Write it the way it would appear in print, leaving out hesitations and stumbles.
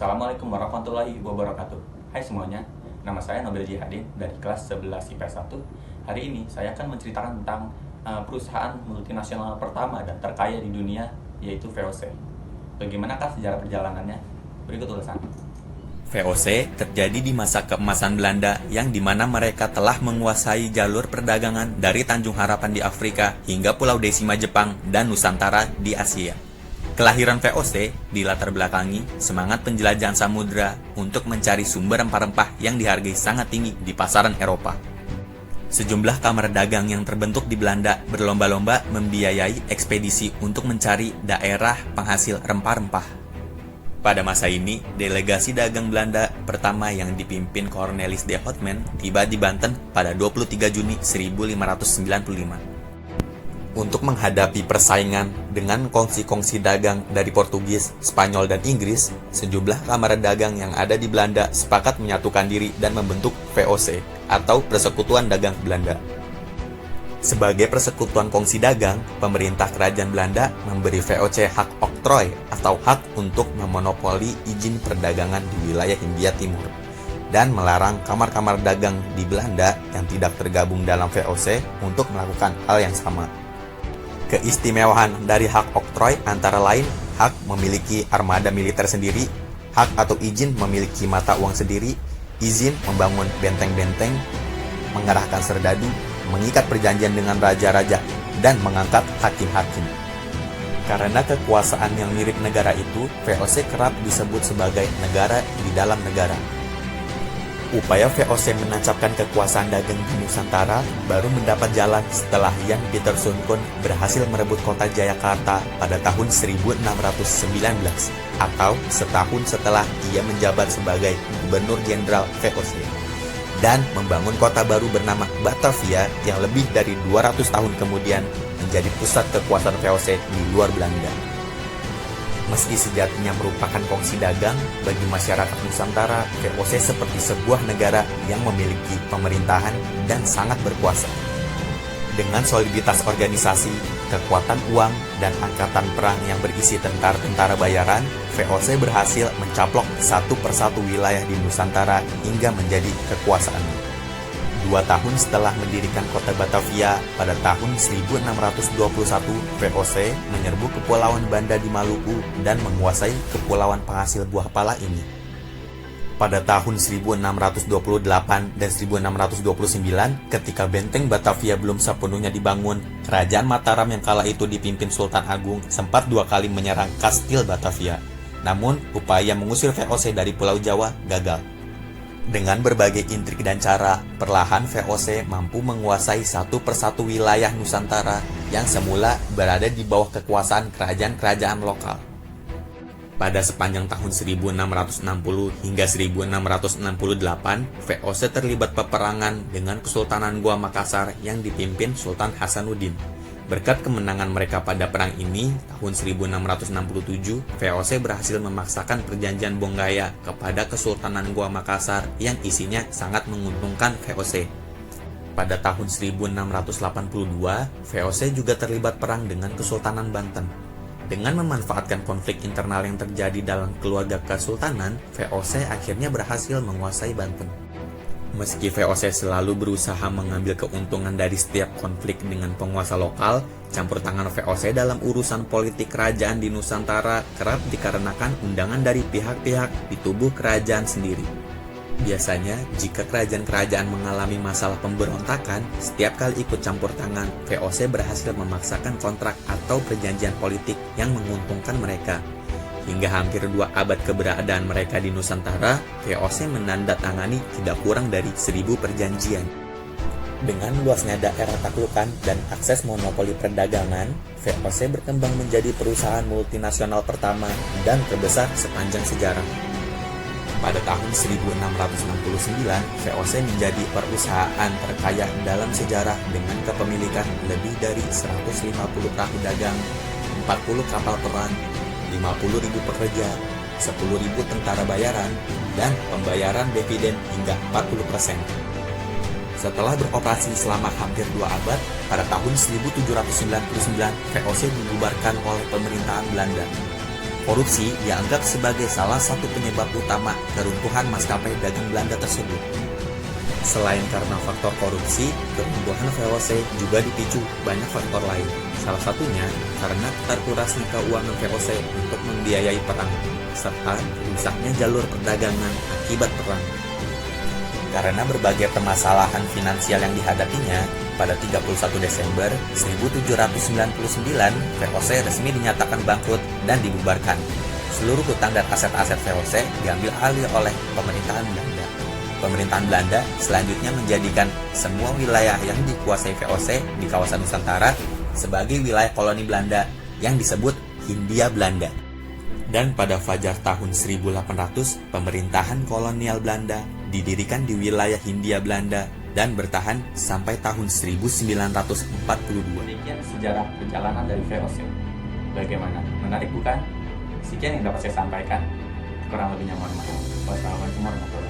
Assalamualaikum warahmatullahi wabarakatuh. Hai semuanya, nama saya Nobel Jihadin dari kelas 11 IPS 1. Hari ini saya akan menceritakan tentang perusahaan multinasional pertama dan terkaya di dunia, yaitu VOC. Bagaimanakah sejarah perjalanannya? Berikut ulasan. VOC terjadi di masa keemasan Belanda yang dimana mereka telah menguasai jalur perdagangan dari Tanjung Harapan di Afrika hingga Pulau Desima Jepang dan Nusantara di Asia. Kelahiran VOC dilatar belakangi semangat penjelajahan samudra untuk mencari sumber rempah-rempah yang dihargai sangat tinggi di pasaran Eropa. Sejumlah kamar dagang yang terbentuk di Belanda berlomba-lomba membiayai ekspedisi untuk mencari daerah penghasil rempah-rempah. Pada masa ini, delegasi dagang Belanda pertama yang dipimpin Cornelis de Houtman tiba di Banten pada 23 Juni 1595. Untuk menghadapi persaingan dengan kongsi-kongsi dagang dari Portugis, Spanyol, dan Inggris, sejumlah kamar dagang yang ada di Belanda sepakat menyatukan diri dan membentuk VOC, atau Persekutuan Dagang Belanda. Sebagai persekutuan kongsi dagang, pemerintah kerajaan Belanda memberi VOC hak oktroy atau hak untuk memonopoli izin perdagangan di wilayah Hindia Timur, dan melarang kamar-kamar dagang di Belanda yang tidak tergabung dalam VOC untuk melakukan hal yang sama. Keistimewaan dari hak oktroy antara lain hak memiliki armada militer sendiri, hak atau izin memiliki mata uang sendiri, izin membangun benteng-benteng, mengerahkan serdadu, mengikat perjanjian dengan raja-raja, dan mengangkat hakim-hakim. Karena kekuasaan yang mirip negara itu, VOC kerap disebut sebagai negara di dalam negara. Upaya VOC menancapkan kekuasaan dagang di Nusantara baru mendapat jalan setelah Jan Pieterszoon Koen berhasil merebut kota Jayakarta pada tahun 1619, atau setahun setelah ia menjabat sebagai Gubernur Jenderal VOC, dan membangun kota baru bernama Batavia yang lebih dari 200 tahun kemudian menjadi pusat kekuasaan VOC di luar Belanda. Meski sejatinya merupakan kongsi dagang, bagi masyarakat Nusantara, VOC seperti sebuah negara yang memiliki pemerintahan dan sangat berkuasa. Dengan soliditas organisasi, kekuatan uang, dan angkatan perang yang berisi tentara-tentara bayaran, VOC berhasil mencaplok satu persatu wilayah di Nusantara hingga menjadi kekuasaannya. 2 tahun setelah mendirikan kota Batavia pada tahun 1621, VOC menyerbu kepulauan Banda di Maluku dan menguasai kepulauan penghasil buah pala ini. Pada tahun 1628 dan 1629, ketika benteng Batavia belum sepenuhnya dibangun, kerajaan Mataram yang kala itu dipimpin Sultan Agung sempat 2 kali menyerang Kastil Batavia. Namun, upaya mengusir VOC dari Pulau Jawa gagal. Dengan berbagai intrik dan cara, perlahan VOC mampu menguasai satu persatu wilayah Nusantara yang semula berada di bawah kekuasaan kerajaan-kerajaan lokal. Pada sepanjang tahun 1660 hingga 1668, VOC terlibat peperangan dengan Kesultanan Goa Makassar yang dipimpin Sultan Hasanuddin. Berkat kemenangan mereka pada perang ini, tahun 1667, VOC berhasil memaksakan perjanjian Bonggaya kepada Kesultanan Goa Makassar yang isinya sangat menguntungkan VOC. Pada tahun 1682, VOC juga terlibat perang dengan Kesultanan Banten. Dengan memanfaatkan konflik internal yang terjadi dalam keluarga kesultanan, VOC akhirnya berhasil menguasai Banten. Meski VOC selalu berusaha mengambil keuntungan dari setiap konflik dengan penguasa lokal, campur tangan VOC dalam urusan politik kerajaan di Nusantara kerap dikarenakan undangan dari pihak-pihak di tubuh kerajaan sendiri. Biasanya, jika kerajaan-kerajaan mengalami masalah pemberontakan, setiap kali ikut campur tangan, VOC berhasil memaksakan kontrak atau perjanjian politik yang menguntungkan mereka. Hingga hampir 2 abad keberadaan mereka di Nusantara, VOC menandatangani tidak kurang dari 1000 perjanjian. Dengan luasnya daerah taklukan dan akses monopoli perdagangan, VOC berkembang menjadi perusahaan multinasional pertama dan terbesar sepanjang sejarah. Pada tahun 1669, VOC menjadi perusahaan terkaya dalam sejarah dengan kepemilikan lebih dari 150 perahu dagang, 40 kapal perang, 50.000 pekerja, 10.000 tentara bayaran, dan pembayaran dividen hingga 40%. Setelah beroperasi selama hampir 2 abad, pada tahun 1799 VOC dibubarkan oleh pemerintahan Belanda. Korupsi dianggap sebagai salah satu penyebab utama keruntuhan maskapai dagang Belanda tersebut. Selain karena faktor korupsi, keruntuhan VOC juga dipicu banyak faktor lain. Salah satunya karena terkurasnya keuangan VOC untuk membiayai perang, serta rusaknya jalur perdagangan akibat perang. Karena berbagai permasalahan finansial yang dihadapinya, pada 31 Desember 1799, VOC resmi dinyatakan bangkrut dan dibubarkan. Seluruh hutang dan aset-aset VOC diambil alih oleh pemerintahan Belanda. Pemerintahan Belanda selanjutnya menjadikan semua wilayah yang dikuasai VOC di kawasan Nusantara sebagai wilayah koloni Belanda yang disebut Hindia Belanda. Dan pada fajar tahun 1800, pemerintahan kolonial Belanda didirikan di wilayah Hindia Belanda dan bertahan sampai tahun 1942. Demikian sejarah perjalanan dari VOC. Bagaimana? Menarik bukan? Sekian yang dapat saya sampaikan. Kurang lebihnya mohon maaf. Wassalamualaikum warahmatullahi wabarakatuh.